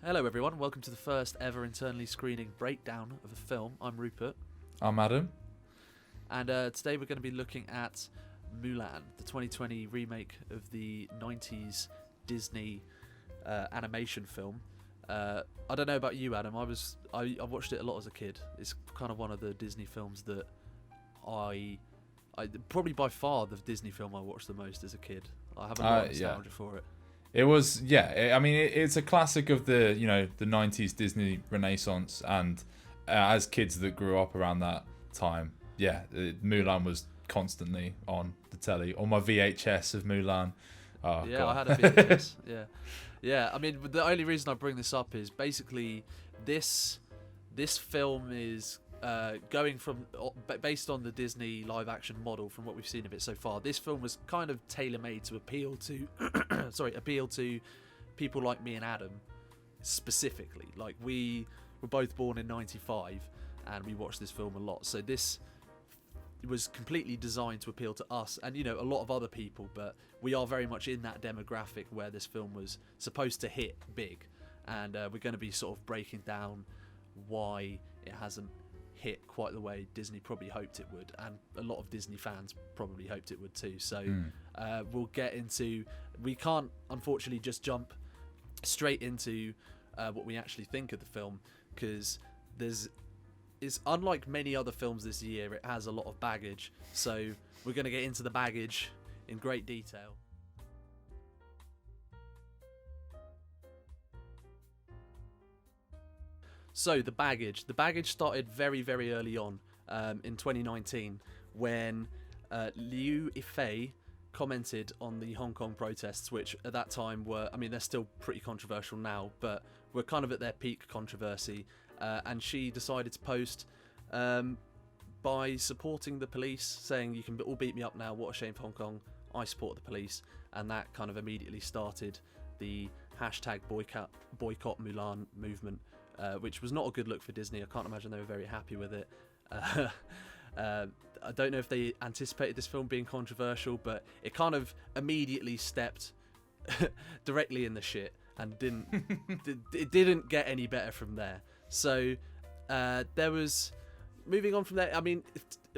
Hello everyone, welcome to the first ever internally screening breakdown of a film. I'm Rupert, I'm Adam. and today we're going to be looking at Mulan, the 2020 remake of the 90s Disney animation film. I don't know about you, Adam. I watched it a lot as a kid. It's kind of one of the Disney films that I probably by far the Disney film I watched the most as a kid. I have a lot of nostalgia for it. It was, it's a classic of the 90s Disney Renaissance, and as kids that grew up around that time, Mulan was constantly on the telly, or my VHS of Mulan. Oh, yeah, God. I had a VHS. Yeah. I mean, the only reason I bring this up is basically this film is going from based on the Disney live action model from what we've seen of it so far. This film was kind of tailor made to appeal to appeal to people like me and Adam specifically. Like, we were both born in '95 and we watched this film a lot, so this was completely designed to appeal to us and a lot of other people, but we are very much in that demographic where this film was supposed to hit big, and we're going to be sort of breaking down why it hasn't hit quite the way Disney probably hoped it would, and a lot of Disney fans probably hoped it would too. So we'll get into, we can't unfortunately just jump straight into what we actually think of the film, because it's unlike many other films this year. It has a lot of baggage, so we're going to get into the baggage in great detail. So the baggage started very, very early on in 2019 when Liu Yifei commented on the Hong Kong protests, which at that time were, I mean, they're still pretty controversial now, but were kind of at their peak controversy. And she decided to post by supporting the police, saying, "You can all beat me up now, what a shame for Hong Kong, I support the police." And that kind of immediately started the hashtag boycott Mulan movement, which was not a good look for Disney. I can't imagine they were very happy with it. I don't know if they anticipated this film being controversial, but it kind of immediately stepped directly in the shit and it didn't get any better from there. So there was, moving on from there, I mean,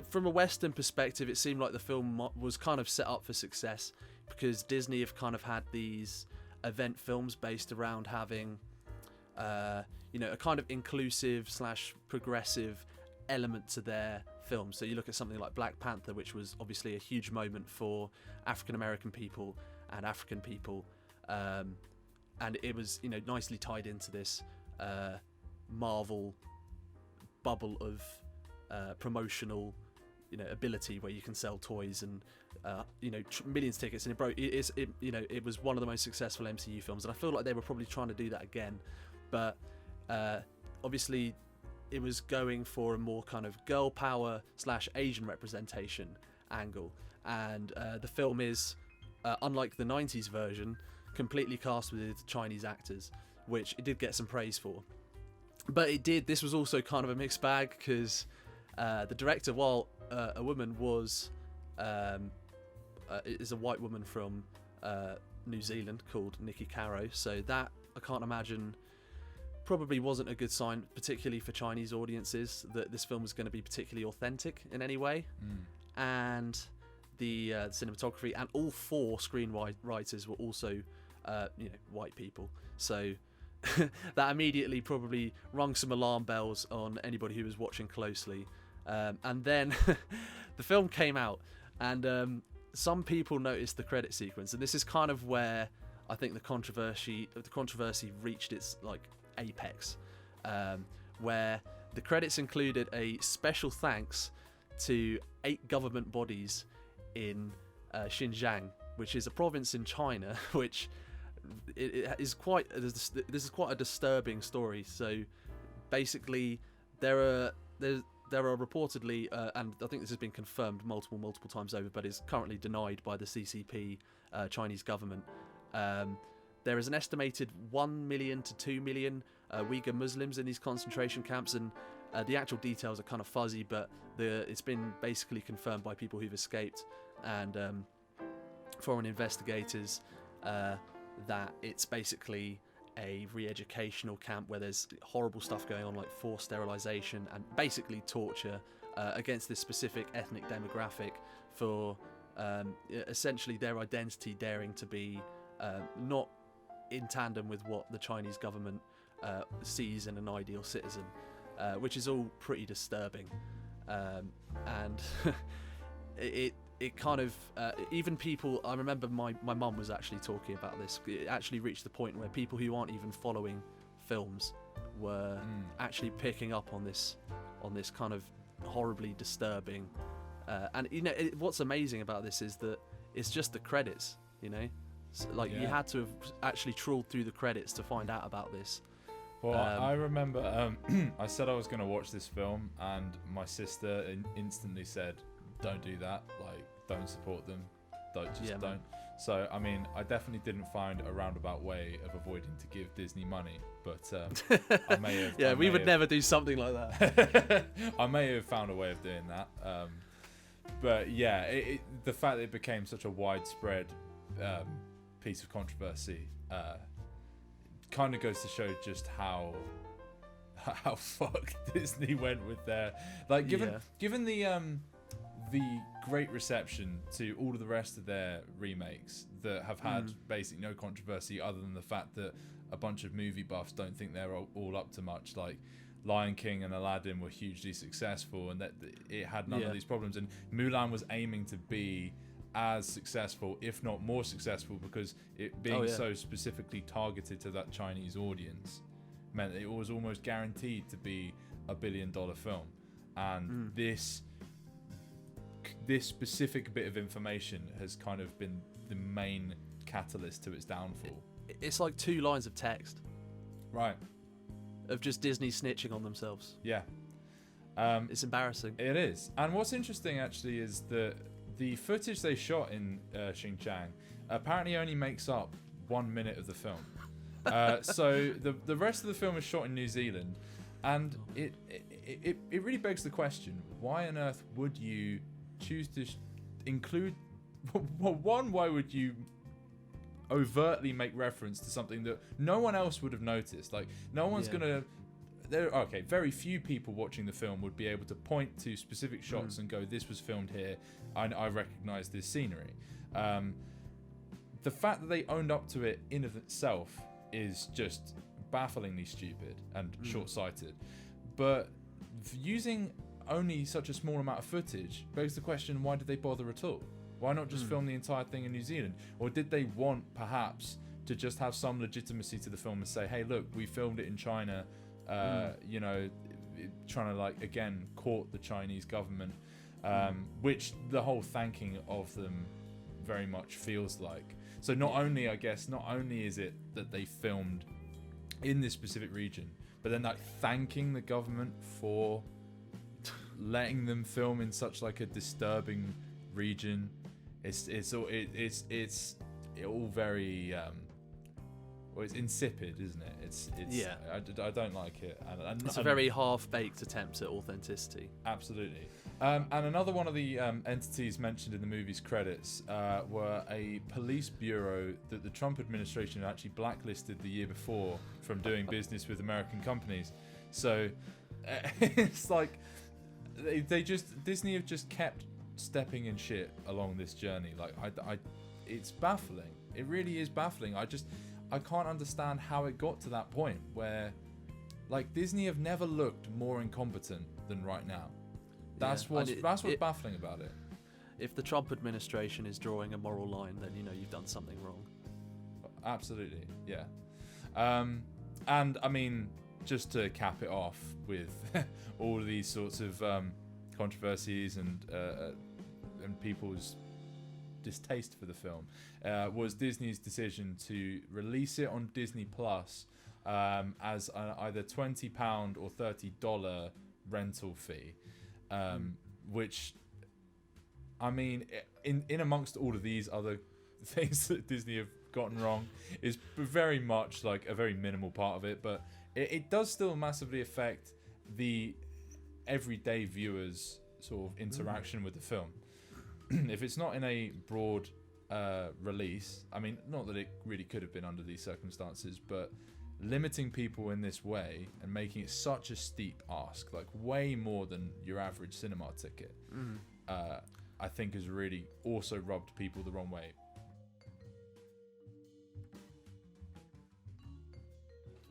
from a Western perspective, it seemed like the film was kind of set up for success, because Disney have kind of had these event films based around having a kind of inclusive / progressive element to their film. So you look at something like Black Panther, which was obviously a huge moment for African American people and African people, and it was nicely tied into this Marvel bubble of promotional ability, where you can sell toys and millions of tickets, and it was one of the most successful MCU films, and I feel like they were probably trying to do that again, but obviously it was going for a more kind of girl power / Asian representation angle, and the film is unlike the 90s version, completely cast with Chinese actors, which it did get some praise for. But this was also kind of a mixed bag, because the director, while a woman, is a white woman from New Zealand called Nikki Caro, so that, I can't imagine, probably wasn't a good sign, particularly for Chinese audiences, that this film was going to be particularly authentic in any way. And the cinematography, and all 4 screenwriters were also white people, so that immediately probably rung some alarm bells on anybody who was watching closely. And then the film came out, and some people noticed the credit sequence, and this is kind of where I think the controversy reached its apex, where the credits included a special thanks to 8 government bodies in Xinjiang, which is a province in China, which it is this is quite a disturbing story. So basically, there are reportedly, and I think this has been confirmed multiple times over, but is currently denied by the CCP, Chinese government. There is an estimated 1 million to 2 million Uyghur Muslims in these concentration camps, and the actual details are kind of fuzzy, but it's been basically confirmed by people who've escaped and foreign investigators that it's basically a re-educational camp where there's horrible stuff going on, like forced sterilization and basically torture against this specific ethnic demographic for essentially their identity daring to be not in tandem with what the Chinese government sees in an ideal citizen, which is all pretty disturbing. And it kind of even people, I remember my mum was actually talking about this. It actually reached the point where people who aren't even following films were actually picking up on this kind of horribly disturbing, and what's amazing about this is that it's just the credits, so, like, you had to have actually trawled through the credits to find out about this. Well, I remember I said I was going to watch this film, and my sister instantly said, don't do that, like, don't support them, don't. So, I mean, I definitely didn't find a roundabout way of avoiding to give Disney money, but I may have... we would never do something like that. I may have found a way of doing that. But yeah, the fact that it became such a widespread piece of controversy kind of goes to show just how fucked Disney went with their, like, given the great reception to all of the rest of their remakes that have had basically no controversy other than the fact that a bunch of movie buffs don't think they're all up to much. Like Lion King and Aladdin were hugely successful, and that it had none of these problems, and Mulan was aiming to be as successful, if not more successful, because it being so specifically targeted to that Chinese audience meant it was almost guaranteed to be a $1 billion film. And this specific bit of information has kind of been the main catalyst to its downfall. It's like 2 lines of text, right, of just Disney snitching on themselves. It's embarrassing. It is. And what's interesting actually is that the footage they shot in Xinjiang apparently only makes up 1 minute of the film. So the rest of the film is shot in New Zealand, and it really begs the question: why on earth would you choose to include? Well, one, why would you overtly make reference to something that no one else would have noticed? Like, no one's gonna. Very few people watching the film would be able to point to specific shots and go, "This was filmed here. I recognise this scenery." The fact that they owned up to it in of itself is just bafflingly stupid and short-sighted. But using only such a small amount of footage begs the question: why did they bother at all? Why not just film the entire thing in New Zealand? Or did they want perhaps to just have some legitimacy to the film and say, "Hey, look, we filmed it in China." Trying to, like, again, court the Chinese government, which the whole thanking of them very much feels like. So not only is it that they filmed in this specific region, but then, like, thanking the government for letting them film in such, like, a disturbing region. It's all very well, it's insipid, isn't it? It's I don't like it. And it's a very half-baked attempt at authenticity. Absolutely. And another one of the entities mentioned in the movie's credits were a police bureau that the Trump administration had actually blacklisted the year before from doing business with American companies. So it's like Disney have just kept stepping in shit along this journey. Like, it's baffling. It really is baffling. I can't understand how it got to that point where, like, Disney have never looked more incompetent than right now. That's what's baffling about it. If the Trump administration is drawing a moral line, then you've done something wrong. Absolutely, yeah. And I mean, just to cap it off with all of these sorts of controversies and people's distaste for the film, was Disney's decision to release it on Disney Plus as either £20 or $30 rental fee, which, I mean, in amongst all of these other things that Disney have gotten wrong, is very much like a very minimal part of it, but it does still massively affect the everyday viewer's sort of interaction with the film. If it's not in a broad release, I mean, not that it really could have been under these circumstances, but limiting people in this way and making it such a steep ask, like way more than your average cinema ticket, I think has really also rubbed people the wrong way.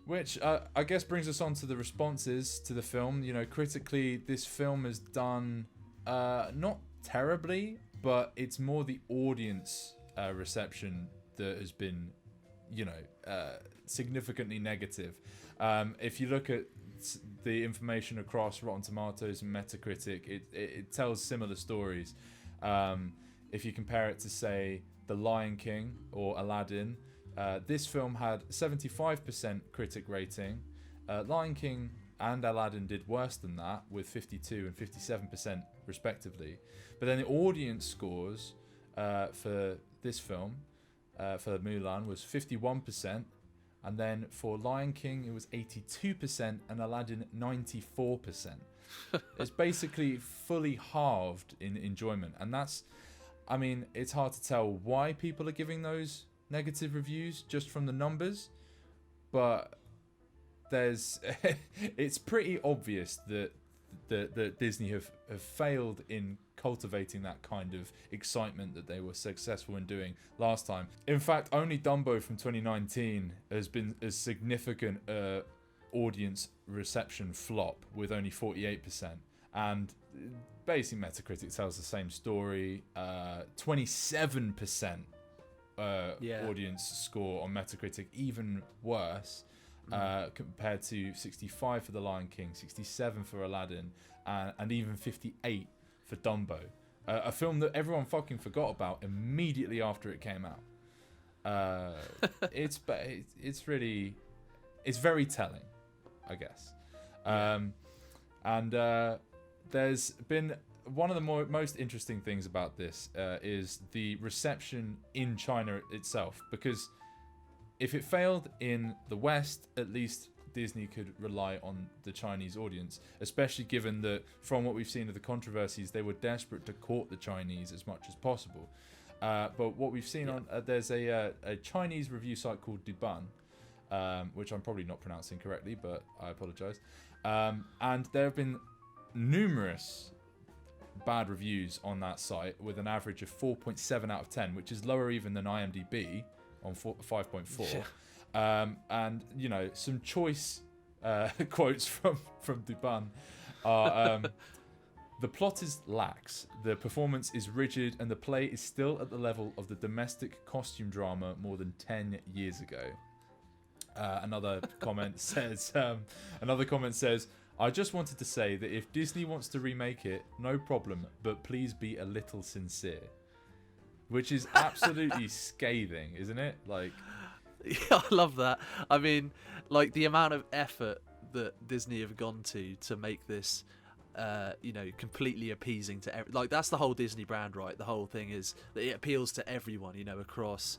Which I guess brings us on to the responses to the film. You know, critically, this film has done not terribly, but it's more the audience reception that has been, you know, significantly negative. If you look at the information across Rotten Tomatoes and Metacritic, it tells similar stories. If you compare it to, say, The Lion King or Aladdin, this film had 75% critic rating. Lion King and Aladdin did worse than that, with 52 and 57% respectively. But then the audience scores for this film, for Mulan, was 51%. And then for Lion King, it was 82%, and Aladdin 94%. It's basically fully halved in enjoyment. And that's, I mean, it's hard to tell why people are giving those negative reviews just from the numbers, but it's pretty obvious that Disney have failed in cultivating that kind of excitement that they were successful in doing last time. In fact, only Dumbo from 2019 has been a significant audience reception flop, with only 48%. And basically Metacritic tells the same story. 27% audience score on Metacritic, even worse, compared to 65 for The Lion King, 67 for Aladdin, and even 58 for Dumbo, a film that everyone fucking forgot about immediately after it came out. It's very telling, I guess. And there's been one of the most interesting things about this is the reception in China itself, because if it failed in the West, at least Disney could rely on the Chinese audience, especially given that from what we've seen of the controversies, they were desperate to court the Chinese as much as possible. But what we've seen there's a Chinese review site called Duban, which I'm probably not pronouncing correctly, but I apologize. And there have been numerous bad reviews on that site, with an average of 4.7 out of 10, which is lower even than IMDb on 5.4. And, you know, some choice quotes from Duban are: the plot is lax, the performance is rigid, and the play is still at the level of the domestic costume drama more than 10 years ago. Another comment says, I just wanted to say that if Disney wants to remake it, no problem, but please be a little sincere. Which is absolutely scathing, isn't it? Like, yeah, I love that. I mean, like, the amount of effort that Disney have gone to make this, you know, completely appeasing to like, that's the whole Disney brand, right? The whole thing is that it appeals to everyone, you know, across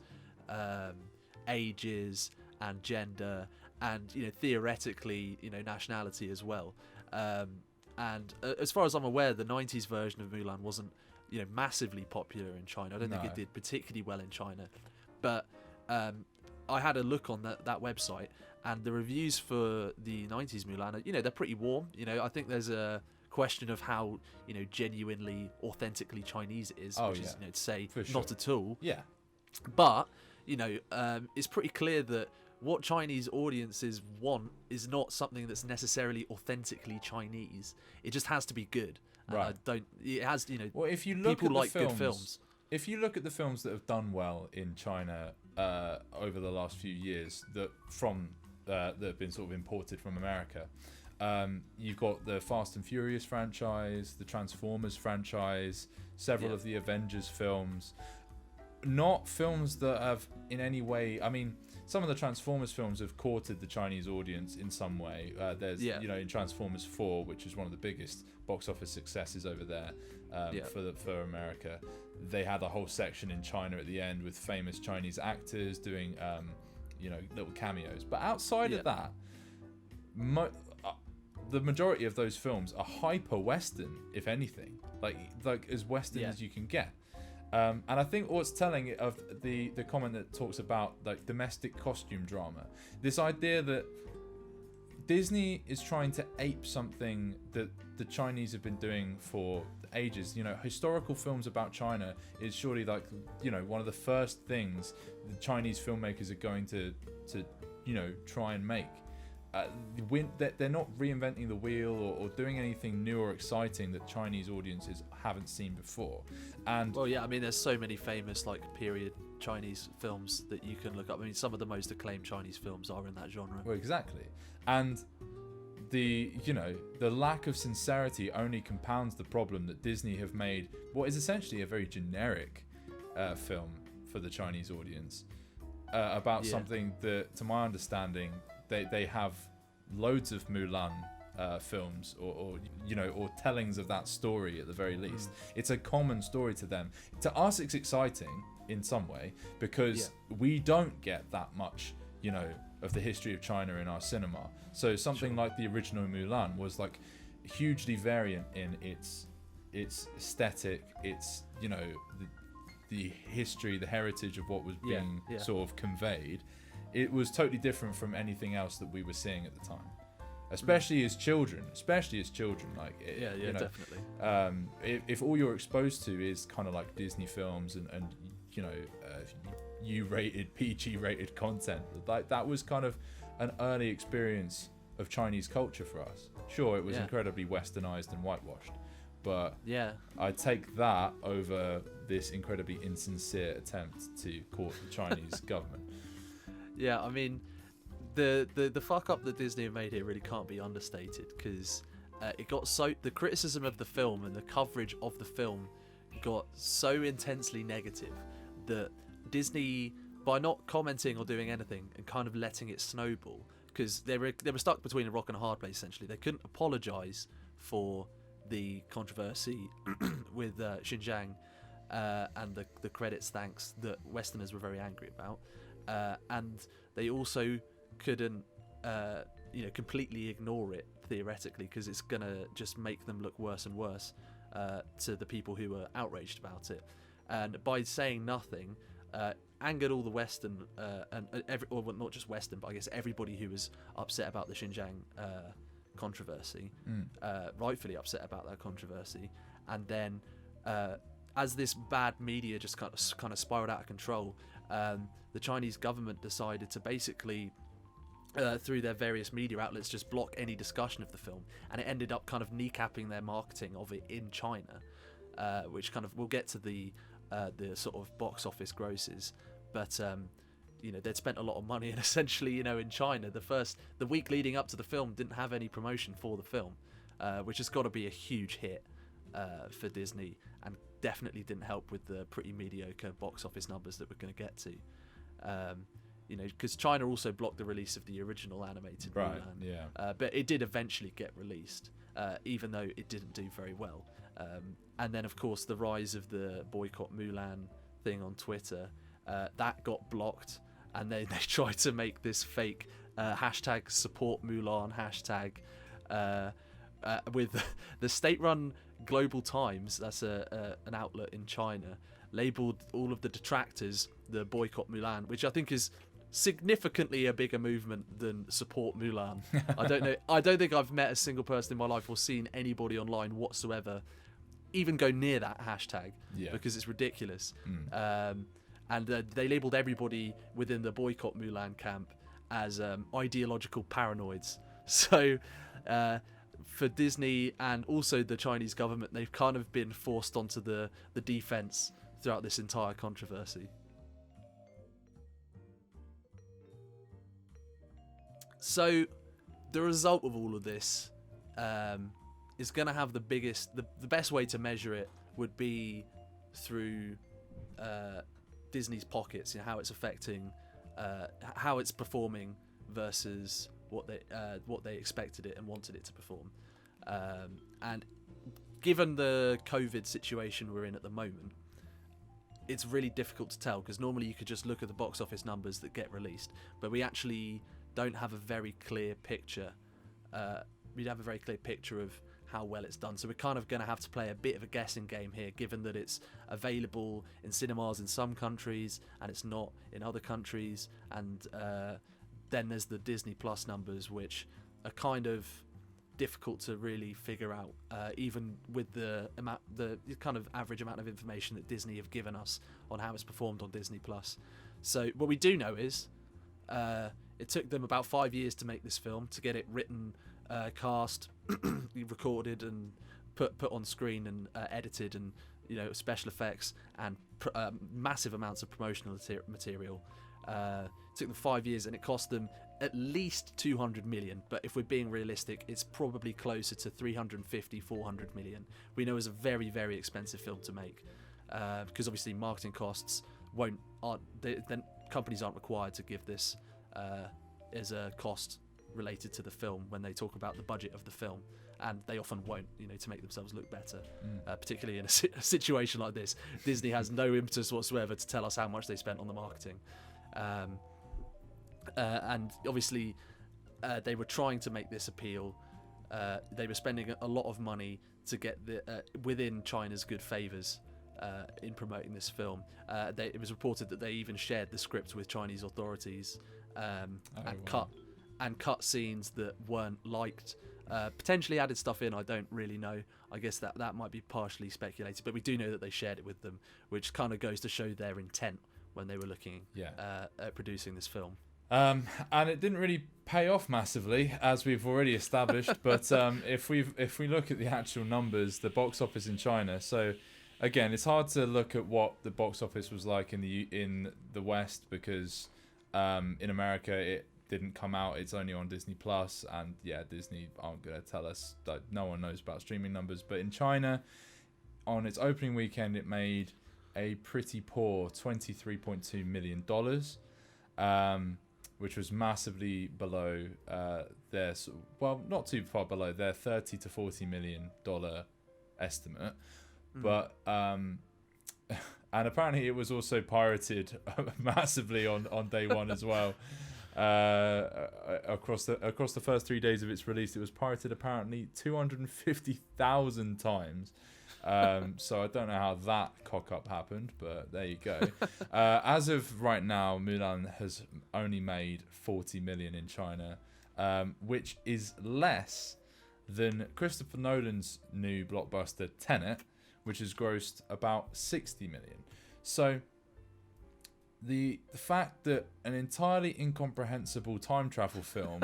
ages and gender, and, you know, theoretically, you know, nationality as well. And as far as I'm aware, the 90s version of Mulan wasn't, you know, massively popular in China. I don't think it did particularly well in China. But I had a look on that website, and the reviews for the 90s Mulan are, you know, they're pretty warm. You know, I think there's a question of how, you know, genuinely, authentically Chinese it is, which is, you know, to say not at all. Yeah. But, you know, it's pretty clear that what Chinese audiences want is not something that's necessarily authentically Chinese. It just has to be good. Right. It has, you know, well, if you look people at like good films. If you look at the films that have done well in China over the last few years, that have been sort of imported from America, you've got the Fast and Furious franchise, the Transformers franchise, several of the Avengers films. Not films that have in any way, I mean, some of the Transformers films have courted the Chinese audience in some way. There's, you know, in Transformers 4, which is one of the biggest box office successes over there for America, they had a whole section in China at the end with famous Chinese actors doing, you know, little cameos. But outside of that, the majority of those films are hyper Western, if anything, like as Western as you can get. And I think what's telling of the comment that talks about like domestic costume drama, this idea that Disney is trying to ape something that the Chinese have been doing for ages. You know, historical films about China is surely like, you know, one of the first things the Chinese filmmakers are going to you know, try and make. They're not reinventing the wheel or doing anything new or exciting that Chinese audiences haven't seen before. And well, yeah, I mean, there's so many famous like period Chinese films that you can look up. I mean, some of the most acclaimed Chinese films are in that genre. Well, exactly. And the lack of sincerity only compounds the problem that Disney have made what is essentially a very generic film for the Chinese audience about something that, to my understanding, they have loads of Mulan films or tellings of that story at the very least. It's a common story to them. To us, it's exciting in some way because we don't get that much, you know, of the history of China in our cinema. So something like the original Mulan was like hugely variant in its aesthetic, its, you know, the history, the heritage of what was being sort of conveyed. It was totally different from anything else that we were seeing at the time, especially as children. Like, you know, definitely. If all you're exposed to is kind of like Disney films and you know, U-rated, PG-rated content, like that was kind of an early experience of Chinese culture for us. Sure, it was incredibly westernized and whitewashed, but I take that over this incredibly insincere attempt to court the Chinese government. Yeah, I mean, the fuck up that Disney have made here really can't be understated, because the criticism of the film and the coverage of the film got so intensely negative that Disney, by not commenting or doing anything and kind of letting it snowball, because they were stuck between a rock and a hard place essentially. They couldn't apologise for the controversy with Xinjiang and the credits thanks that Westerners were very angry about, and they also couldn't completely ignore it theoretically, because it's gonna just make them look worse and worse to the people who were outraged about it. And by saying nothing, angered all the Western not just Western, but I guess everybody who was upset about the Xinjiang controversy, rightfully upset about that controversy. And then as this bad media just kind of spiraled out of control, the Chinese government decided to basically through their various media outlets just block any discussion of the film, and it ended up kind of kneecapping their marketing of it in China, which kind of, we'll get to the sort of box office grosses, but they'd spent a lot of money, and essentially, in China, the week leading up to the film didn't have any promotion for the film, which has got to be a huge hit for Disney, and definitely didn't help with the pretty mediocre box office numbers that we're going to get to. Because China also blocked the release of the original animated Mulan, but it did eventually get released, even though it didn't do very well. And then, of course, the rise of the boycott Mulan thing on Twitter, that got blocked, and they tried to make this fake hashtag support Mulan hashtag with the state-run Global Times, that's an outlet in China, labelled all of the detractors the boycott Mulan, which I think is significantly a bigger movement than support Mulan. I don't think I've met a single person in my life or seen anybody online whatsoever even go near that hashtag, because it's ridiculous. And they labelled everybody within the boycott Mulan camp as ideological paranoids. So for Disney and also the Chinese government, they've kind of been forced onto the defence throughout this entire controversy. So the result of all of this is going to have the best way to measure it would be through Disney's pockets, how it's affecting, how it's performing versus what they expected it and wanted it to perform. And given the COVID situation we're in at the moment, it's really difficult to tell, because normally you could just look at the box office numbers that get released, but we actually don't have a very clear picture. We don't have a very clear picture of how well it's done. So we're kind of going to have to play a bit of a guessing game here, given that it's available in cinemas in some countries and it's not in other countries. And then there's the Disney Plus numbers, which are kind of difficult to really figure out, even with the kind of average amount of information that Disney have given us on how it's performed on Disney Plus. So what we do know is it took them about 5 years to make this film, to get it written, cast, recorded, and put on screen, and edited, and special effects, and massive amounts of promotional material. It took them 5 years, and it cost them at least 200 million, but if we're being realistic, it's probably closer to 350, 400 million. We know it's a very, very expensive film to make, because obviously marketing costs then companies aren't required to give this as a cost related to the film when they talk about the budget of the film, and they often won't, to make themselves look better, particularly in a situation like this. Disney has no impetus whatsoever to tell us how much they spent on the marketing. And obviously they were trying to make this appeal. They were spending a lot of money to get within China's good favours in promoting this film. It was reported that they even shared the script with Chinese authorities, and cut scenes that weren't liked. Potentially added stuff in, I don't really know. I guess that might be partially speculated, but we do know that they shared it with them, which kind of goes to show their intent when they were looking at producing this film. And it didn't really pay off massively, as we've already established. But if we look at the actual numbers, the box office in China. So again, it's hard to look at what the box office was like in the West, because in America it didn't come out. It's only on Disney Plus, and Disney aren't going to tell us. Like, no one knows about streaming numbers. But in China, on its opening weekend, it made a pretty poor $23.2 million. Which was massively below their, not too far below their $30 to $40 million estimate. But and apparently it was also pirated massively on day one as well. Across the first 3 days of its release, it was pirated apparently 250,000 times. So I don't know how that cock up happened, but there you go. As of right now, Mulan has only made 40 million in China, which is less than Christopher Nolan's new blockbuster Tenet, which has grossed about 60 million. So the fact that an entirely incomprehensible time travel film,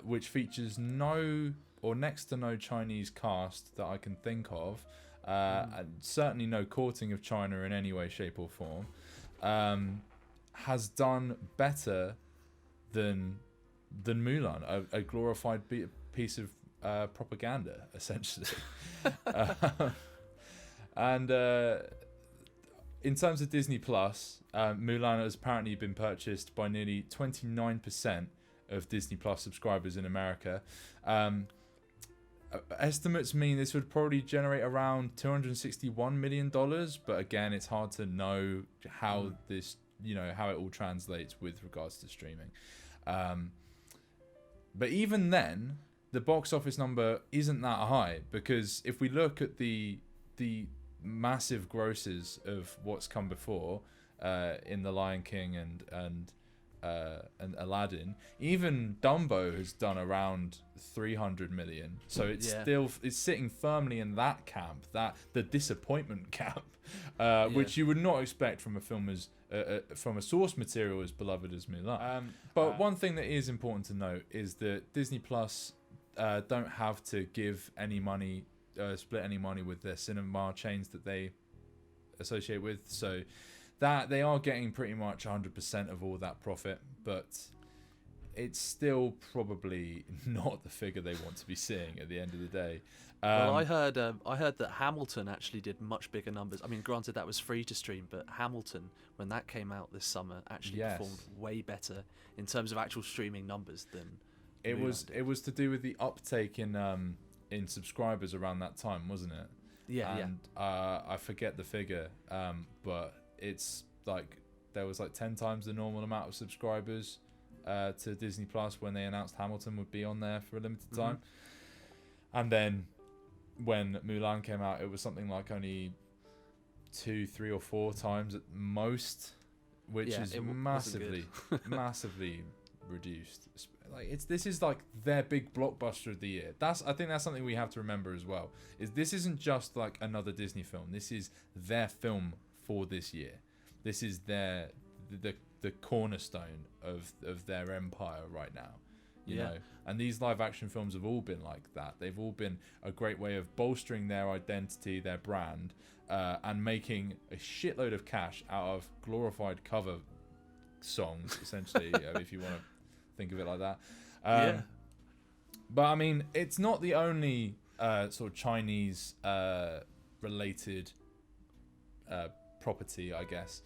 which features no or next to no Chinese cast that I can think of, and certainly no courting of China in any way, shape or form, has done better than Mulan, a glorified piece of propaganda, essentially. And in terms of Disney Plus, Mulan has apparently been purchased by nearly 29% of Disney Plus subscribers in America. Estimates mean this would probably generate around $261 million, but again, it's hard to know how this, how it all translates with regards to streaming. But even then, the box office number isn't that high, because if we look at the massive grosses of what's come before, in The Lion King and Aladdin, even Dumbo has done around 300 million. So it's sitting firmly in that camp, the disappointment camp, which you would not expect from a film as from a source material as beloved as Mulan. But one thing that is important to note is that Disney Plus don't have to give any money, split any money with their cinema chains that they associate with. So that they are getting pretty much 100% of all that profit, but it's still probably not the figure they want to be seeing at the end of the day. Well, I heard that Hamilton actually did much bigger numbers. I mean, granted that was free to stream, but Hamilton, when that came out this summer, actually performed way better in terms of actual streaming numbers than it was. It was to do with the uptake in subscribers around that time, wasn't it? Yeah, I forget the figure, but it's like there was like 10 times the normal amount of subscribers to Disney Plus when they announced Hamilton would be on there for a limited time. And then when Mulan came out, it was something like only 2, 3, or 4 times at most, which is massively, massively reduced. Like this is like their big blockbuster of the year. I think that's something we have to remember as well. This isn't just like another Disney film. This is their film for this year. This is the cornerstone of their empire right now. You know, and these live action films have all been like that. They've all been a great way of bolstering their identity, their brand, and making a shitload of cash out of glorified cover songs, essentially, if you want to think of it like that. But I mean, it's not the only sort of Chinese related property, I guess,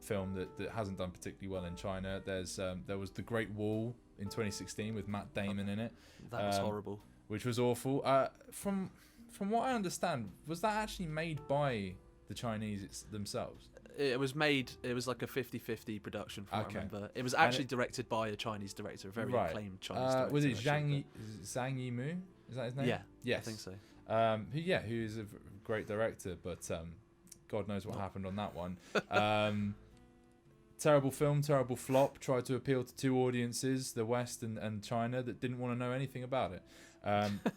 film that hasn't done particularly well in China. There was The Great Wall in 2016 with Matt Damon in it. That was horrible. Which was awful. From what I understand, was that actually made by the Chinese themselves? It was made. It was like a 50-50 production, from what I remember. It was actually directed by a Chinese director, a very acclaimed Chinese director. Was it Zhang Yimou? Is that his name? Yeah. Yes. I think so. Who is a great director, but God knows what happened on that one. Terrible film, terrible flop. Tried to appeal to 2 audiences, the West and China, that didn't want to know anything about it.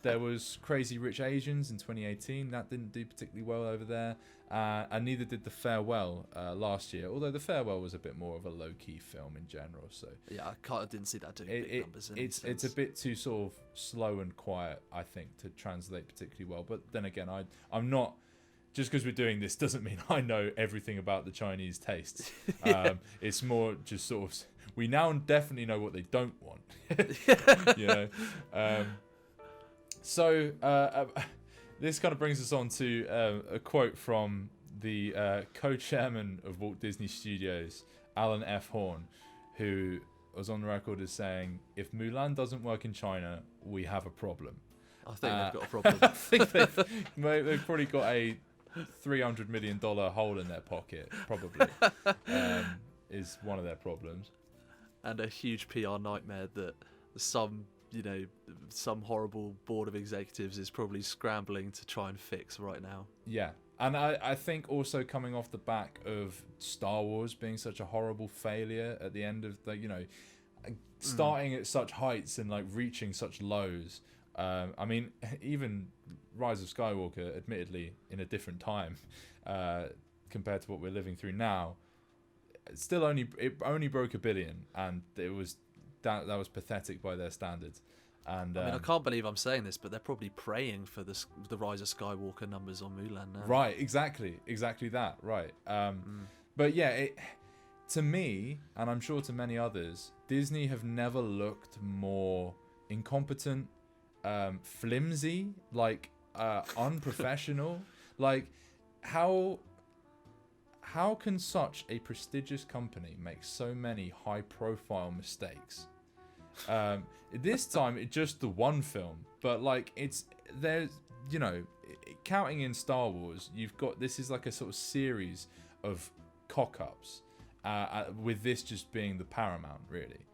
There was Crazy Rich Asians in 2018. That didn't do particularly well over there. And neither did The Farewell last year. Although The Farewell was a bit more of a low-key film in general. So yeah, I didn't see that doing big numbers. It's a bit too sort of slow and quiet, I think, to translate particularly well. But then again, I'm not... Just because we're doing this doesn't mean I know everything about the Chinese tastes. It's more just sort of... We now definitely know what they don't want. You know? So this kind of brings us on to a quote from the co-chairman of Walt Disney Studios, Alan F. Horn, who was on the record as saying, "If Mulan doesn't work in China, we have a problem." I think they've got a problem. I think they've probably got a $300 million hole in their pocket, probably, is one of their problems. And a huge PR nightmare that some horrible board of executives is probably scrambling to try and fix right now. Yeah. And I think also coming off the back of Star Wars being such a horrible failure at the end of starting at such heights and like reaching such lows. I mean, even Rise of Skywalker, admittedly in a different time compared to what we're living through now, it only broke $1 billion, and it was that was pathetic by their standards. And I mean, I can't believe I'm saying this, but they're probably praying for the Rise of Skywalker numbers on Mulan now. Right, exactly that. Right. But yeah, to me, and I'm sure to many others, Disney have never looked more incompetent, flimsy, like unprofessional. Like how can such a prestigious company make so many high-profile mistakes? This time it's just the one film, but like there's counting in Star Wars, this is like a sort of series of cock-ups, with this just being the paramount, really.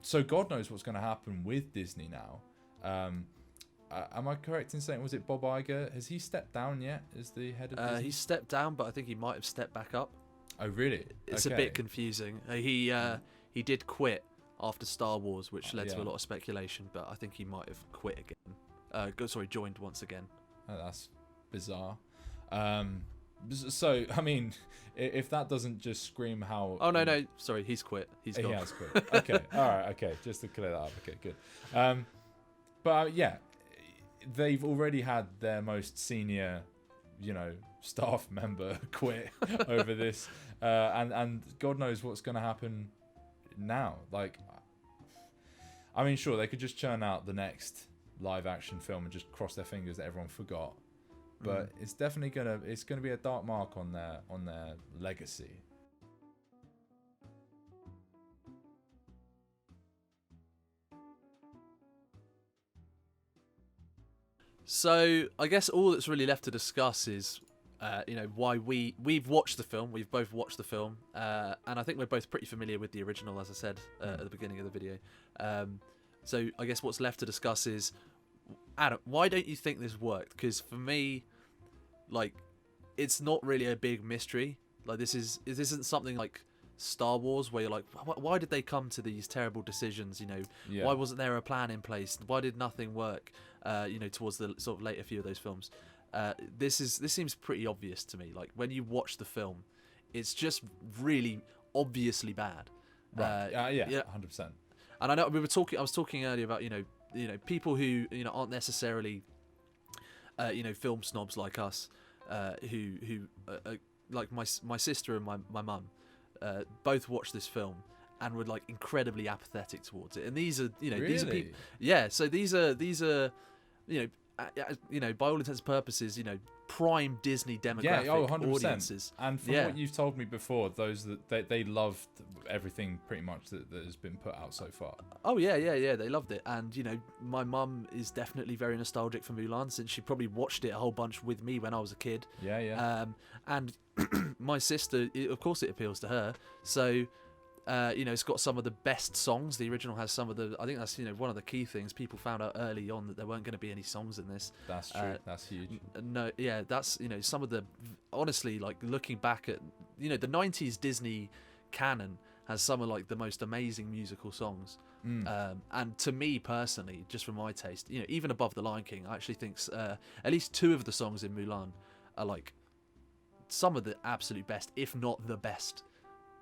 So God knows what's going to happen with Disney now. Am I correct in saying, was it Bob Iger? Has he stepped down yet as the head of Disney? He stepped down, but I think he might have stepped back up. Oh, really? It's a bit confusing. He did quit after Star Wars, which led to a lot of speculation, but I think he might have quit again. Joined once again. Oh, that's bizarre. So, I mean, if that doesn't just scream how... Oh, no, sorry, he's quit. He's gone. He has quit. Okay, all right, okay, just to clear that up. Okay, good. But, yeah, they've already had their most senior, staff member quit over this, and God knows what's going to happen now. Like, I mean, sure, they could just churn out the next live-action film and just cross their fingers that everyone forgot. But it's definitely gonna be a dark mark on their legacy. So I guess all that's really left to discuss is, why we've watched the film. We've both watched the film, and I think we're both pretty familiar with the original, as I said at the beginning of the video. So I guess what's left to discuss is Adam, why don't you think this worked? Because for me, like, it's not really a big mystery. Like, this isn't something like Star Wars where you're like, why did they come to these terrible decisions? You know, Yeah. why wasn't there a plan in place? Why did nothing work? You know, towards the sort of later few of those films. This seems pretty obvious to me. Like, when you watch the film, it's just really obviously bad. Right. Yeah. 100%. And I know I was talking earlier about, you know, people who, you know, aren't necessarily, you know, film snobs like us, who like my sister and my mum, both watched this film and were like incredibly apathetic towards it. And these are, you know, these are Really? people. Yeah. So these are, you know, by all intents and purposes, you know, prime Disney demographic 100%. audiences. And from what you've told me before, those that they loved everything pretty much that has been put out so far. Oh yeah, they loved it. And you know, my mum is definitely very nostalgic for Mulan, since she probably watched it a whole bunch with me when I was a kid. Yeah. And my sister, of course it appeals to her. So you know, it's got some of the best songs. The original has some of the, I think that's, you know, one of the key things. People found out early on that there weren't going to be any songs in this. That's true. That's huge. No, yeah, that's, you know, some of the, honestly, like, looking back at, you know, the 90s Disney canon has some of like the most amazing musical songs. And to me personally, just for my taste, you know, even above The Lion King, I actually think at least two of the songs in Mulan are like some of the absolute best, if not the best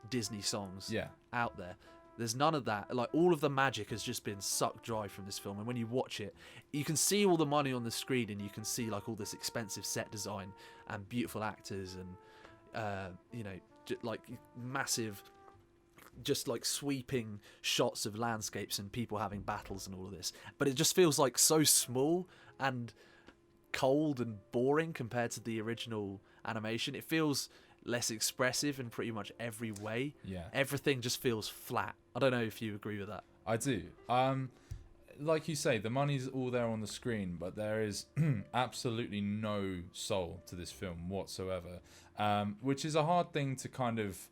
Disney songs out there. There's none of that. Like, all of the magic has just been sucked dry from this film, and when you watch it, you can see all the money on the screen, and you can see like all this expensive set design and beautiful actors and you know, like massive, just like sweeping shots of landscapes and people having battles and all of this, but it just feels like so small and cold and boring compared to the original animation. It feels less expressive in pretty much every way. Yeah. Everything just feels flat. I don't know if you agree with that. I do. Like you say, the money's all there on the screen, but there is absolutely no soul to this film whatsoever, which is a hard thing to kind of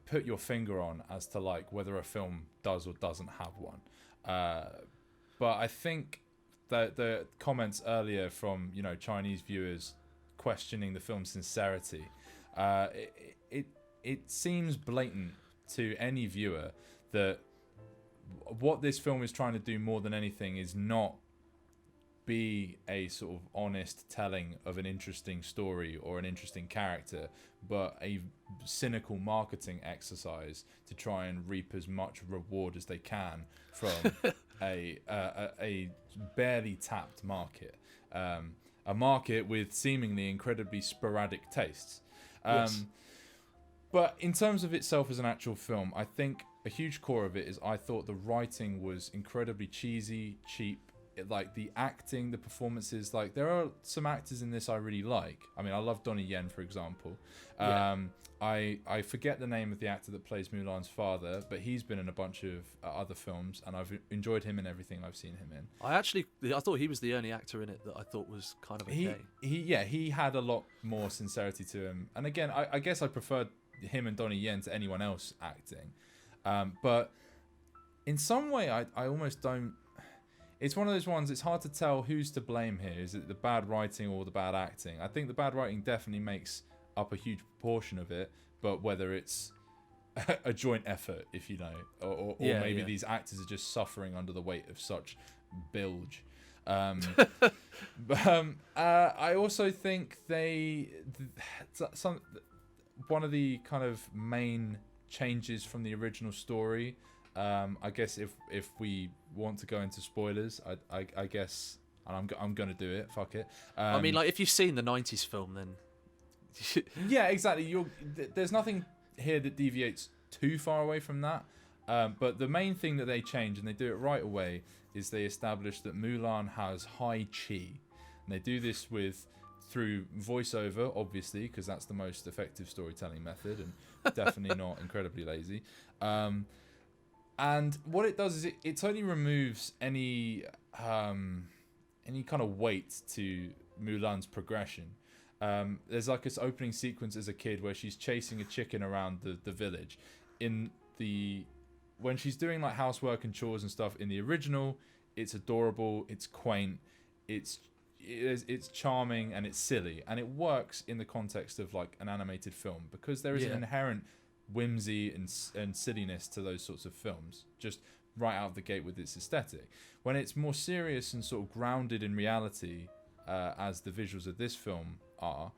put your finger on as to like whether a film does or doesn't have one. But I think that the comments earlier from, you know, Chinese viewers questioning the film's sincerity, it seems blatant to any viewer that what this film is trying to do more than anything is not be a sort of honest telling of an interesting story or an interesting character, but a cynical marketing exercise to try and reap as much reward as they can from a barely tapped market. A market with seemingly incredibly sporadic tastes. Yes. But in terms of itself as an actual film, I think a huge core of it is I thought the writing was incredibly cheesy, cheap. Like the acting, the performances, like there are some actors in this I really like. I mean, I love Donnie Yen, for example. I forget the name of the actor that plays Mulan's father, but he's been in a bunch of other films, and I've enjoyed him in everything I've seen him in. I thought he was the only actor in it that I thought was kind of okay. He had a lot more sincerity to him, and again, I guess I preferred him and Donnie Yen to anyone else acting, but in some way, I almost don't. It's one of those ones, it's hard to tell who's to blame here. Is it the bad writing or the bad acting? I think the bad writing definitely makes up a huge proportion of it, but whether it's a joint effort, if you know, or maybe these actors are just suffering under the weight of such bilge. I also think one of the kind of main changes from the original story, I guess if we want to go into spoilers, I guess, and I'm gonna do it. Fuck it. I mean, like, if you've seen the '90s film, then yeah, exactly. There's nothing here that deviates too far away from that. But the main thing that they change, and they do it right away, is they establish that Mulan has high chi, and they do this through voiceover, obviously, because that's the most effective storytelling method, and definitely not incredibly lazy. And what it does is it totally removes any kind of weight to Mulan's progression. There's like this opening sequence as a kid where she's chasing a chicken around the village. When she's doing like housework and chores and stuff in the original, it's adorable, it's quaint, it's charming, and it's silly, and it works in the context of like an animated film because there is an inherent whimsy and silliness to those sorts of films, just right out of the gate with its aesthetic. When it's more serious and sort of grounded in reality, as the visuals of this film are,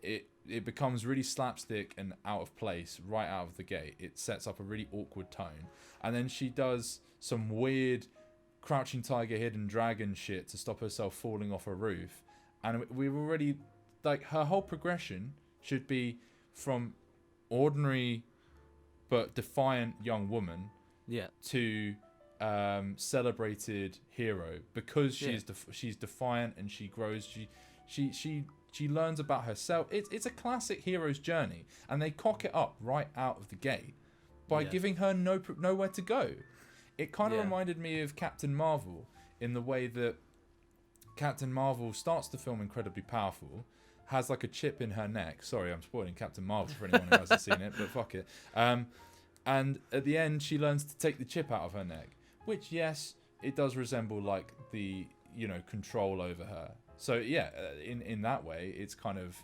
it becomes really slapstick and out of place right out of the gate. It sets up a really awkward tone, and then she does some weird Crouching Tiger, Hidden Dragon shit to stop herself falling off a roof, and we've already, like, her whole progression should be from ordinary but defiant young woman to celebrated hero, because she's defiant and she grows. She learns about herself. It's a classic hero's journey, and they cock it up right out of the gate by giving her nowhere to go. It kind of reminded me of Captain Marvel in the way that Captain Marvel starts the film incredibly powerful, has like a chip in her neck. Sorry, I'm spoiling Captain Marvel for anyone who hasn't seen it, but fuck it. And at the end, she learns to take the chip out of her neck, which, yes, it does resemble like the, control over her. So yeah, in that way, it's kind of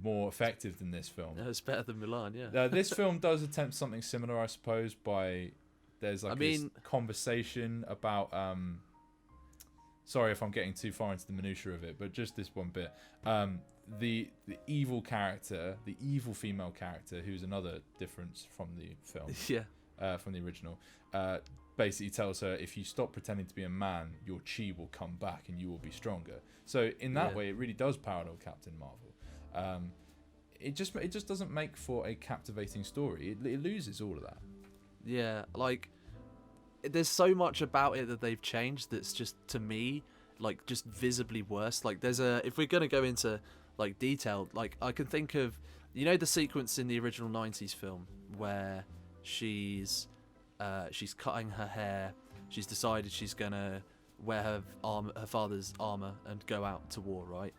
more effective than this film. No, it's better than Mulan, yeah. This film does attempt something similar, I suppose, by there's like this conversation about sorry if I'm getting too far into the minutiae of it, but just this one bit. The evil character, the evil female character, who's another difference from the film, from the original, basically tells her, if you stop pretending to be a man, your chi will come back and you will be stronger. So in that way, it really does parallel Captain Marvel. It just doesn't make for a captivating story. It loses all of that. Yeah, like, there's so much about it that they've changed that's just, to me, like, just visibly worse. Like, if we're going to go into, like, detail, like, I can think of, the sequence in the original 90s film where she's cutting her hair, she's decided she's going to wear her father's armor and go out to war, right?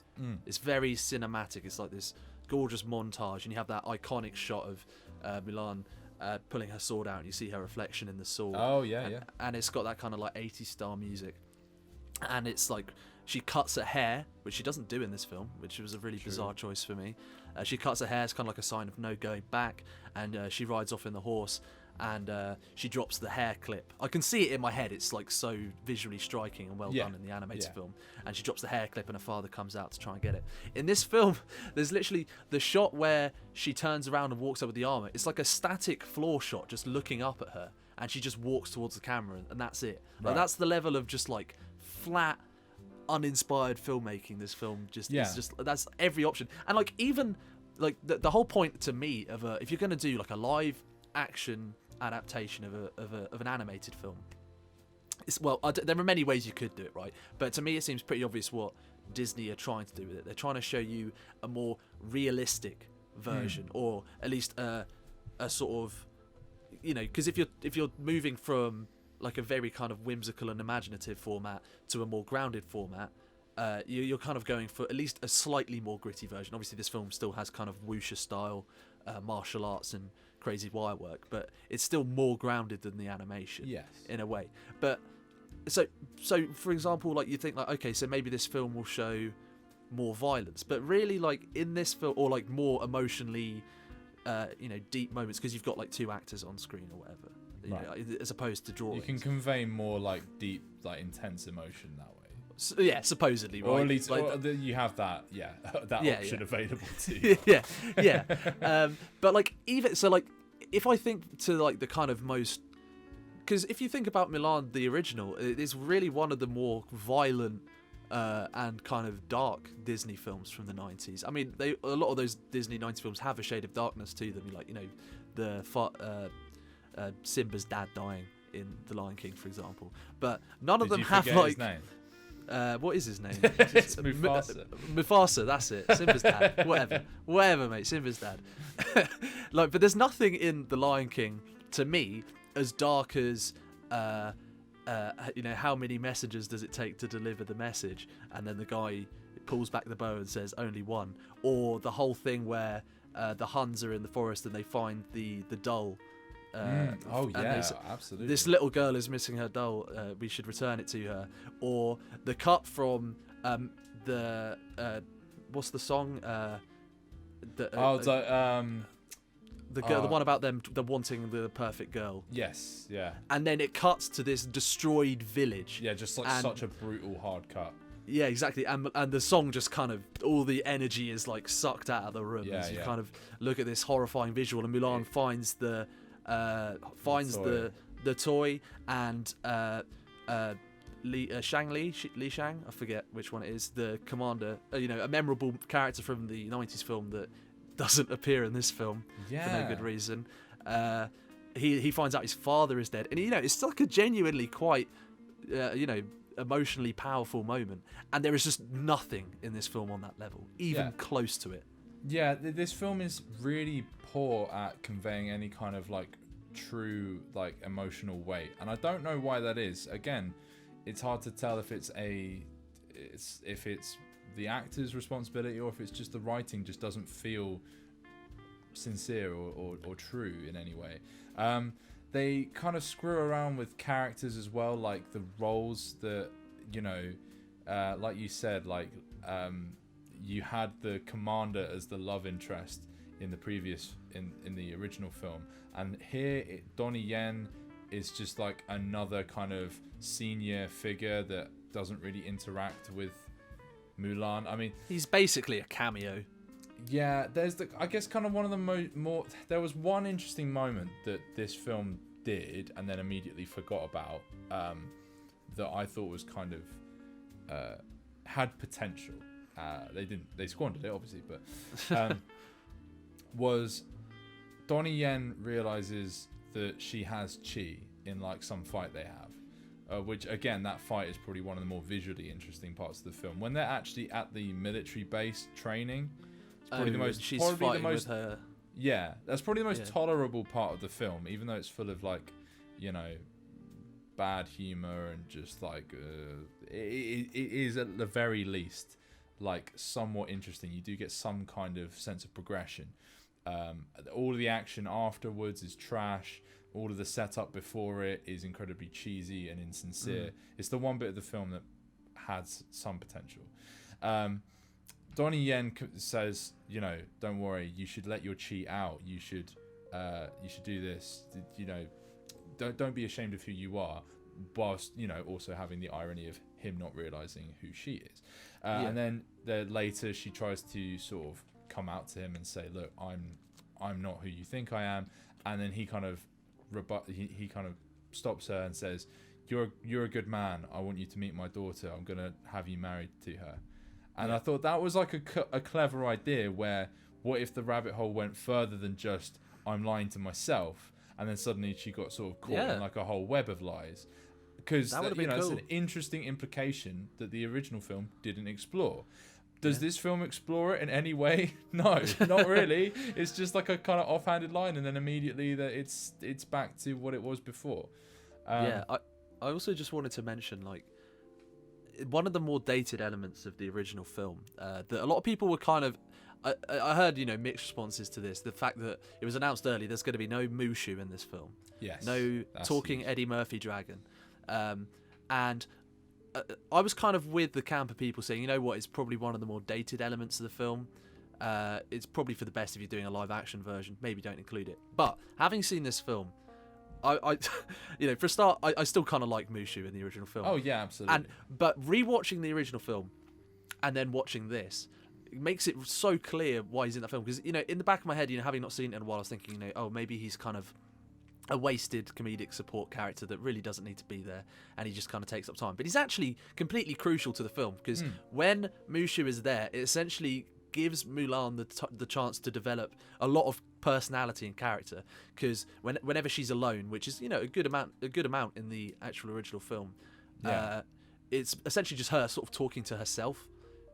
It's very cinematic. It's like this gorgeous montage, and you have that iconic shot of Mulan pulling her sword out, and you see her reflection in the sword. Oh, yeah, and it's got that kind of like 80s style music, and it's like she cuts her hair, which she doesn't do in this film, which was a really bizarre choice for me. She cuts her hair, it's kind of like a sign of no going back, and she rides off in the horse, and she drops the hair clip. I can see it in my head. It's like so visually striking and well done in the animated film. And she drops the hair clip, and her father comes out to try and get it. In this film, there's literally the shot where she turns around and walks up with the armor. It's like a static floor shot, just looking up at her, and she just walks towards the camera, and that's it. Like, that's the level of just like flat, uninspired filmmaking. This film is just, that's every option. And like, even like the whole point to me of if you're going to do like a live action adaptation of an animated film, there are many ways you could do it, right? But to me, it seems pretty obvious what Disney are trying to do with it. They're trying to show you a more realistic version, or at least a sort of, because if you're moving from like a very kind of whimsical and imaginative format to a more grounded format, you're kind of going for at least a slightly more gritty version. Obviously, this film still has kind of wuxia style martial arts and crazy wire work, but it's still more grounded than the animation, in a way. But so for example, like, you think like, okay, so maybe this film will show more violence, but really, like, in this film, or like more emotionally deep moments, because you've got like two actors on screen or whatever, as opposed to drawings, you can convey more like deep, like intense emotion that way. So, supposedly, right? Or at least like, you have that option available to you. But like, even so, like, if I think to like the kind of most, because if you think about Mulan, the original, it's really one of the more violent and kind of dark Disney films from the 90s. I mean, a lot of those Disney 90s films have a shade of darkness to them, like, Simba's dad dying in The Lion King, for example. But none of them have like. His name? What is his name? It's Mufasa. Mufasa, that's it. Simba's dad. Whatever, mate. Simba's dad. Like, but there's nothing in The Lion King, to me, as dark as how many messages does it take to deliver the message, and then the guy pulls back the bow and says only one, or the whole thing where the Huns are in the forest and they find the doll Oh and yeah, absolutely. this little girl is missing her doll. We should return it to her. Or the cut from the what's the song? The girl, the one about them wanting the perfect girl. Yes, yeah. And then it cuts to this destroyed village. Yeah, just like such a brutal hard cut. Yeah, exactly. And the song just kind of, all the energy is like sucked out of the room as you kind of look at this horrifying visual. And Mulan finds the toy, and Li Shang, I forget which one it is, the commander, a memorable character from the 90s film that doesn't appear in this film for no good reason. He finds out his father is dead, and it's like a genuinely quite emotionally powerful moment, and there is just nothing in this film on that level, even close to it. Yeah, this film is really poor at conveying any kind of like true like emotional weight, and I don't know why that is. Again, it's hard to tell if it's the actor's responsibility or if it's just the writing just doesn't feel sincere or true in any way. They kind of screw around with characters as well, like the roles that, like you said, like you had the commander as the love interest in the previous, in the original film, and here Donnie Yen is just like another kind of senior figure that doesn't really interact with Mulan. I mean, he's basically a cameo. Yeah, there's I guess kind of one of the more. There was one interesting moment that this film did and then immediately forgot about, that I thought was kind of had potential. They squandered it obviously, but was Donnie Yen realizes that she has chi in like some fight they have. Which again, that fight is probably one of the more visually interesting parts of the film. When they're actually at the military base training, it's probably the most. She's fighting with her. Yeah, that's probably the most tolerable part of the film, even though it's full of like, bad humor and just like it is at the very least like somewhat interesting. You do get some kind of sense of progression. All of the action afterwards is trash. All of the setup before it is incredibly cheesy and insincere. It's the one bit of the film that has some potential. Donnie Yen says, don't worry, you should let your chi out. You should do this. Don't be ashamed of who you are, whilst also having the irony of him not realizing who she is. And then later she tries to sort of come out to him and say, look, I'm not who you think I am. And then he kind of he kind of stops her and says, you're a good man, I want you to meet my daughter, I'm gonna have you married to her. And I thought that was like a clever idea, where what if the rabbit hole went further than just I'm lying to myself, and then suddenly she got sort of caught in like a whole web of lies, because that's an interesting implication that the original film didn't explore. Does this film explore it in any way? No, not really. It's just like a kind of offhanded line, and then immediately that it's back to what it was before. I also just wanted to mention, like, one of the more dated elements of the original film that a lot of people were kind of... I heard, mixed responses to this. The fact that it was announced early, there's going to be no Mushu in this film. Yes. No talking huge. Eddie Murphy dragon. And... I was kind of with the camp of people saying, it's probably one of the more dated elements of the film. It's probably for the best if you're doing a live action version. Maybe don't include it. But having seen this film, I for a start, I still kind of like Mushu in the original film. Oh yeah, absolutely. But rewatching the original film and then watching this, it makes it so clear why he's in that film. Because in the back of my head, having not seen it in a while, I was thinking, maybe he's kind of a wasted comedic support character that really doesn't need to be there, and he just kind of takes up time. But he's actually completely crucial to the film, because when Mushu is there, it essentially gives Mulan the chance to develop a lot of personality and character. Because whenever she's alone, which is a good amount in the actual original film, it's essentially just her sort of talking to herself,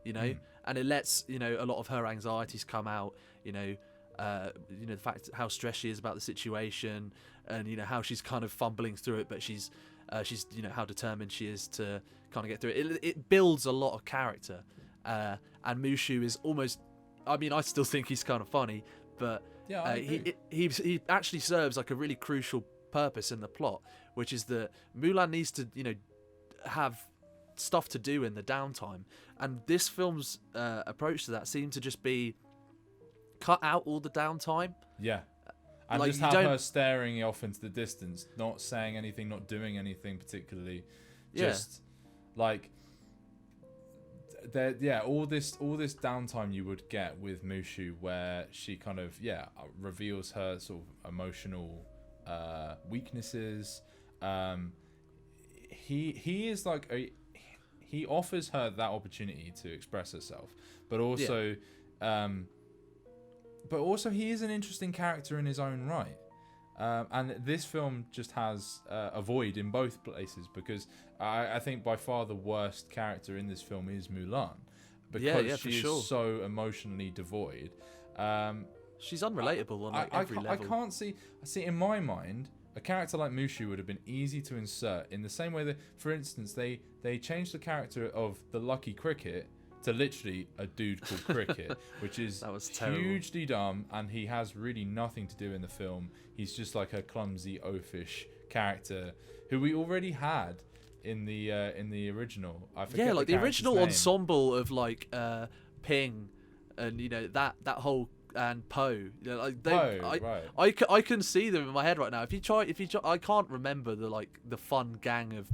and it lets a lot of her anxieties come out. The fact how stressed she is about the situation, and how she's kind of fumbling through it, but she's how determined she is to kind of get through it. It builds a lot of character, and Mushu is almost... I mean, I still think he's kind of funny, but Yeah, I agree. He actually serves like a really crucial purpose in the plot, which is that Mulan needs to, have stuff to do in the downtime, and this film's approach to that seemed to just be cut out all the downtime. Yeah. And Like, just you have don't- her staring off into the distance, not saying anything, not doing anything particularly. Yeah. Just like all this downtime you would get with Mushu, where she kind of reveals her sort of emotional weaknesses. He is like he offers her that opportunity to express herself, but also he is an interesting character in his own right. And this film just has a void in both places, because I think by far the worst character in this film is Mulan, because she is so emotionally devoid. She's unrelatable on every level. I can't see in my mind a character like Mushu would have been easy to insert in the same way that, for instance, they changed the character of the Lucky Cricket to literally a dude called Cricket, which is hugely dumb, and he has really nothing to do in the film. He's just like a clumsy, oafish character who we already had in the original. I forget like the original name. ensemble of like Ping and that whole and Poe. I can see them in my head right now. If you try, I can't remember the fun gang of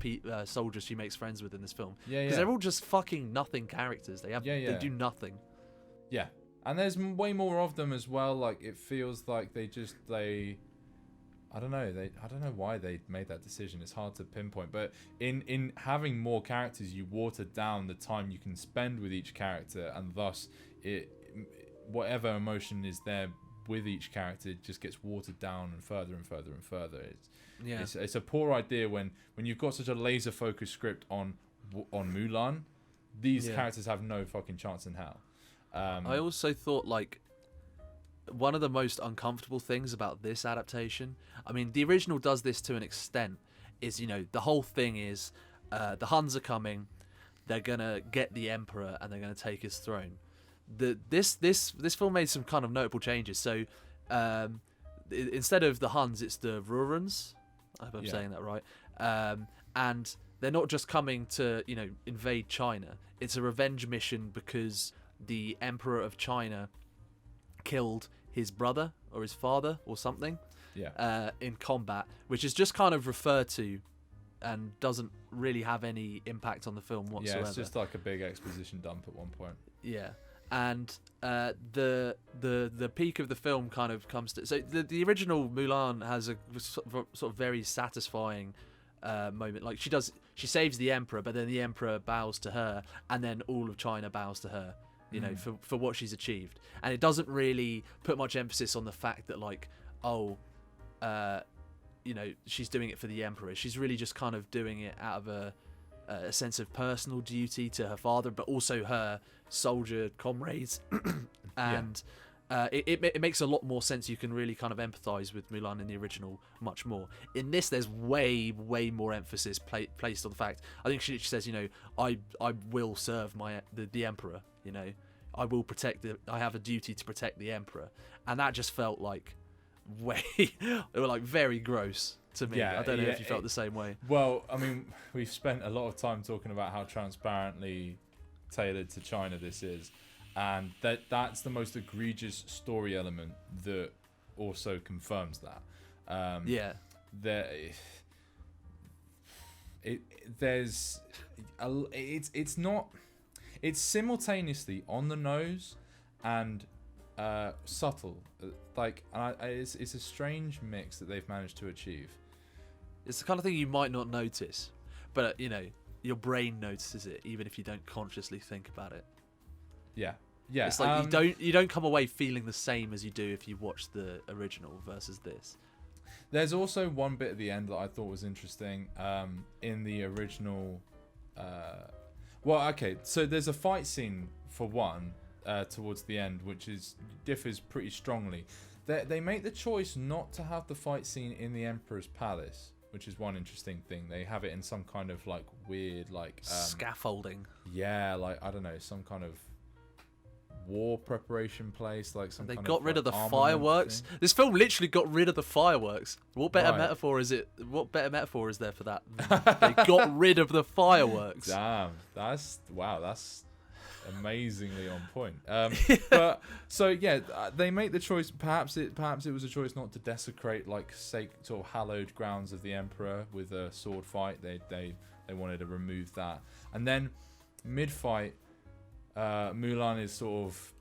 soldiers she makes friends with in this film. Because they're all just fucking nothing characters. They they do nothing. Yeah, and there's way more of them as well. Like, it feels like I don't know why they made that decision. It's hard to pinpoint. But in having more characters, you water down the time you can spend with each character, and thus whatever emotion is there with each character just gets watered down and further and further and further. It's a poor idea when you've got such a laser focused script on Mulan. These characters have no fucking chance in hell. I also thought one of the most uncomfortable things about this adaptation, I mean, the original does this to an extent, is the whole thing is the Huns are coming, they're gonna get the Emperor and they're gonna take his throne. This film made some kind of notable changes. So instead of the Huns, it's the Rurans. I hope I'm saying that right. And they're not just coming to invade China. It's a revenge mission because the Emperor of China killed his brother or his father or something in combat, which is just kind of referred to and doesn't really have any impact on the film whatsoever. Yeah, it's just like a big exposition dump at one point. Yeah. And the peak of the film kind of comes to... So the original Mulan has a sort of very satisfying moment. Like, she saves the Emperor, but then the Emperor bows to her, and then all of China bows to her, for what she's achieved. And it doesn't really put much emphasis on the fact that, she's doing it for the Emperor. She's really just kind of doing it out of a sense of personal duty to her father, but also her soldier comrades. And it makes a lot more sense. You can really kind of empathize with Mulan in the original much more. In this, there's way more emphasis placed on the fact, I think she says, I will serve the Emperor, I will I have a duty to protect the Emperor. And that just felt like very gross to me. I don't know if you felt the same way. Well, I mean, we've spent a lot of time talking about how transparently tailored to China this is, and that's the most egregious story element that also confirms that. It's simultaneously on the nose and subtle. It's a strange mix that they've managed to achieve. It's the kind of thing you might not notice, but your brain notices it even if you don't consciously think about it. Yeah. It's like you don't come away feeling the same as you do if you watch the original versus this. There's also one bit at the end that I thought was interesting. In the original, so there's a fight scene for one towards the end, which differs pretty strongly. They make the choice not to have the fight scene in the Emperor's palace, which is one interesting thing. They have it in some kind of weird scaffolding. Yeah, I don't know, some kind of war preparation place, like some. They kind got of, rid of the armament fireworks. thing. This film literally got rid of the fireworks. What better Right. metaphor is it? What better metaphor is there for that? They got rid of the fireworks. Damn, that's amazingly on point. But so yeah, they make the choice. Perhaps it was a choice not to desecrate like sort of hallowed grounds of the emperor with a sword fight. They wanted to remove that, and then mid-fight, Mulan is sort of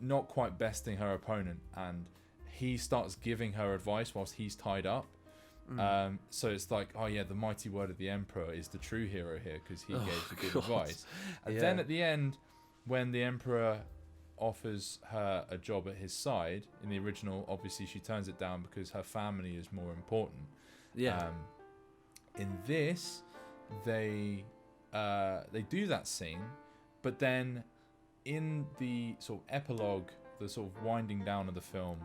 not quite besting her opponent, and he starts giving her advice whilst he's tied up. So it's like, oh yeah, the mighty word of the emperor is the true hero here because he gave the good advice. And then at the end, when the emperor offers her a job at his side, in the original, obviously she turns it down because her family is more important. In this, they do that scene, but then in the sort of epilogue, the sort of winding down of the film,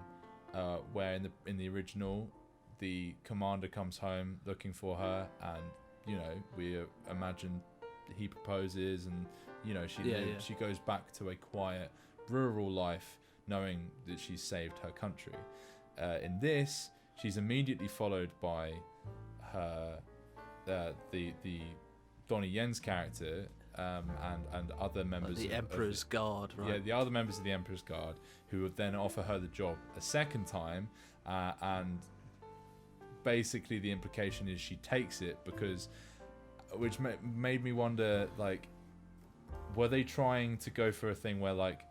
where in the original, the commander comes home looking for her, and we imagine he proposes, and she goes back to a quiet rural life, knowing that she's saved her country. In this, she's immediately followed by her the Donnie Yen's character, and other members the of Emperor's Guard, right? Yeah, the other members of the Emperor's Guard, who would then offer her the job a second time, and basically the implication is she takes it which made me wonder, like, were they trying to go for a thing where, like,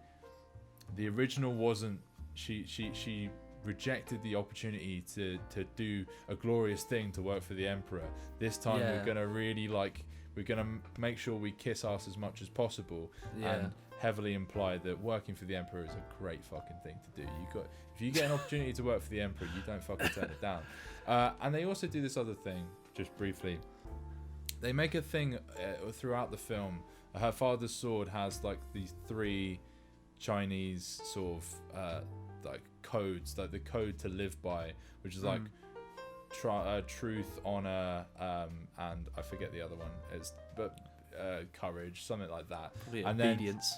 the original wasn't, she rejected the opportunity to do a glorious thing to work for the Emperor. This time we're gonna really, like, we're gonna make sure we kiss ass as much as possible, and heavily imply that working for the Emperor is a great fucking thing to do. If you get an opportunity to work for the Emperor, you don't fucking turn it down. And they also do this other thing, just briefly. They make a thing throughout the film. Her father's sword has like these 3 Chinese sort of like codes, like the code to live by, which is like truth, honor, and I forget the other one. But courage, something like that. Probably and obedience.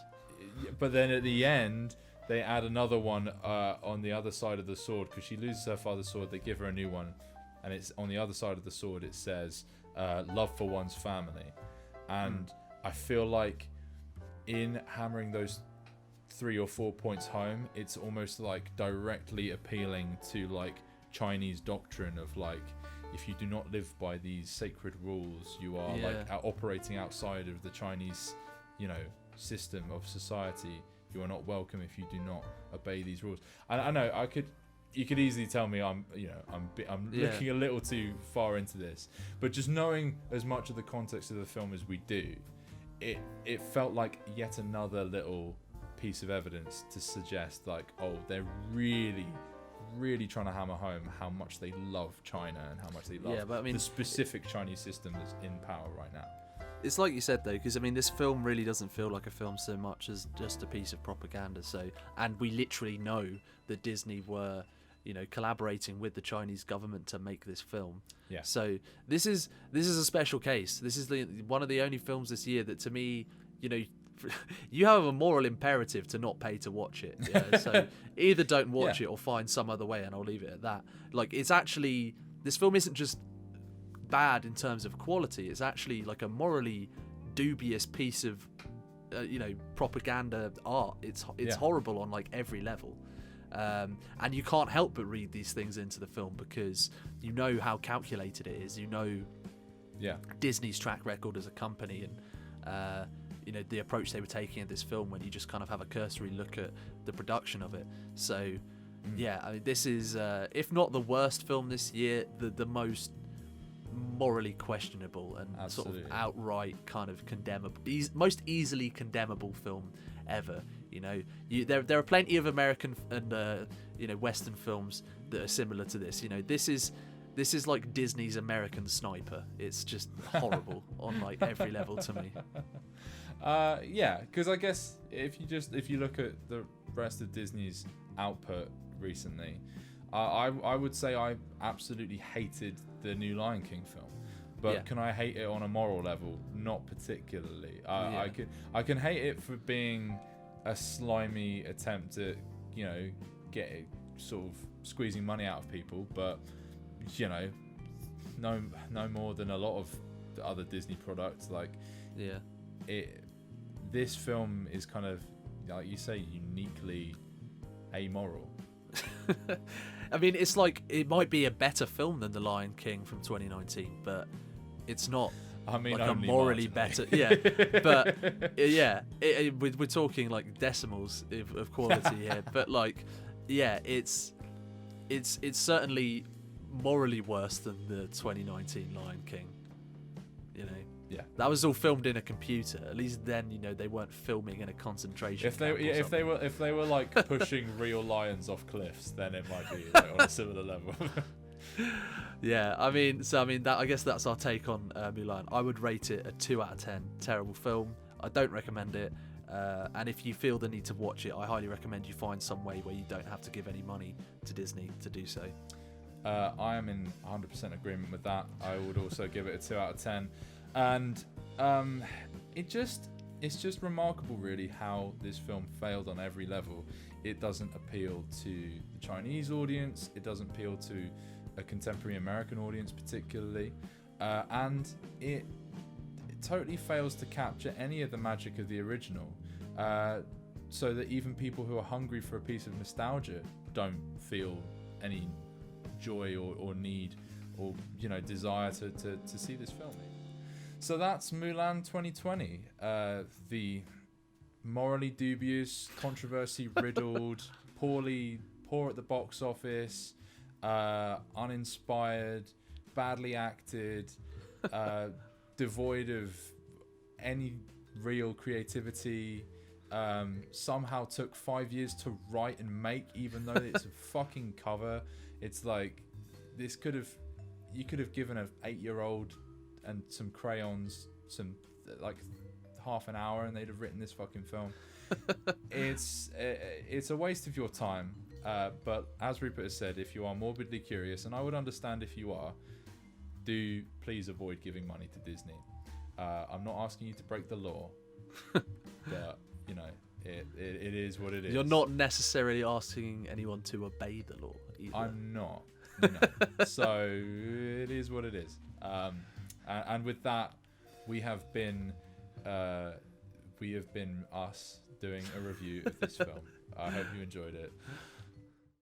But then at the end, they add another one on the other side of the sword, because she loses her father's sword. They give her a new one, and it's on the other side of the sword. It says love for one's family, and I feel like in hammering those 3 or 4 points home, it's almost like directly appealing to like Chinese doctrine of like, if you do not live by these sacred rules, you are like operating outside of the Chinese, system of society. You are not welcome if you do not obey these rules. And I know you could easily tell me I'm looking a little too far into this, but just knowing as much of the context of the film as we do, it felt like yet another little piece of evidence to suggest like, oh, they're really trying to hammer home how much they love China and how much they love the specific Chinese system that's in power right now. It's like you said though, because I mean, this film really doesn't feel like a film so much as just a piece of propaganda. So, and we literally know that Disney were, collaborating with the Chinese government to make this film. Yeah. So this is a special case. This is one of the only films this year that, to me, you have a moral imperative to not pay to watch it. Yeah? So either don't watch it or find some other way, and I'll leave it at that. Like, it's actually, this film isn't just bad in terms of quality. It's actually like a morally dubious piece of propaganda art. It's horrible on like every level, and you can't help but read these things into the film because you know how calculated it is. Disney's track record as a company, and the approach they were taking in this film when you just kind of have a cursory look at the production of it. So I mean, this is if not the worst film this year, the most morally questionable and sort of outright kind of condemnable, most easily condemnable film ever. There are plenty of American and Western films that are similar to this. This is like Disney's American Sniper. It's just horrible on like every level to me. Because I guess if you look at the rest of Disney's output recently, I would say I absolutely hated the new Lion King film, but can I hate it on a moral level? Not particularly. I can hate it for being a slimy attempt at, you know, sort of squeezing money out of people, but you know, no more than a lot of the other Disney products. Like, Yeah. This film is kind of, like you say, uniquely amoral. I mean, it's like, it might be a better film than The Lion King from 2019, but it's not. I mean, like a only morally marginally. better, yeah. But yeah, we're talking like decimals of quality here. But like, yeah, it's certainly morally worse than the 2019 Lion King. You know. Yeah. That was all filmed in a computer. At least then, you know, they weren't filming in a concentration camp or If they were like pushing real lions off cliffs, then it might be like, on a similar level. Yeah, I mean, that, I guess that's our take on Mulan. I would rate it a 2 out of 10. Terrible film. I don't recommend it. And if you feel the need to watch it, I highly recommend you find some way where you don't have to give any money to Disney to do so. I am in 100% agreement with that. I would also give it a 2 out of 10. And it's just remarkable, really, how this film failed on every level. It doesn't appeal to the Chinese audience. It doesn't appeal to a contemporary American audience particularly, and it totally fails to capture any of the magic of the original, so that even people who are hungry for a piece of nostalgia don't feel any joy or need or, you know, desire to see this film. So that's Mulan 2020, the morally dubious, controversy riddled, poor at the box office, uninspired, badly acted, devoid of any real creativity, somehow took 5 years to write and make, even though it's a fucking cover. It's like, you could have given an 8-year-old and some crayons, some like half an hour, and they'd have written this fucking film. It's a waste of your time. But as Rupert has said, if you are morbidly curious, and I would understand if you are, do please avoid giving money to Disney. I'm not asking you to break the law, but you know, it is what it is. You're not necessarily asking anyone to obey the law either. I'm not. No. So it is what it is. And with that, we have been us doing a review of this film. I hope you enjoyed it.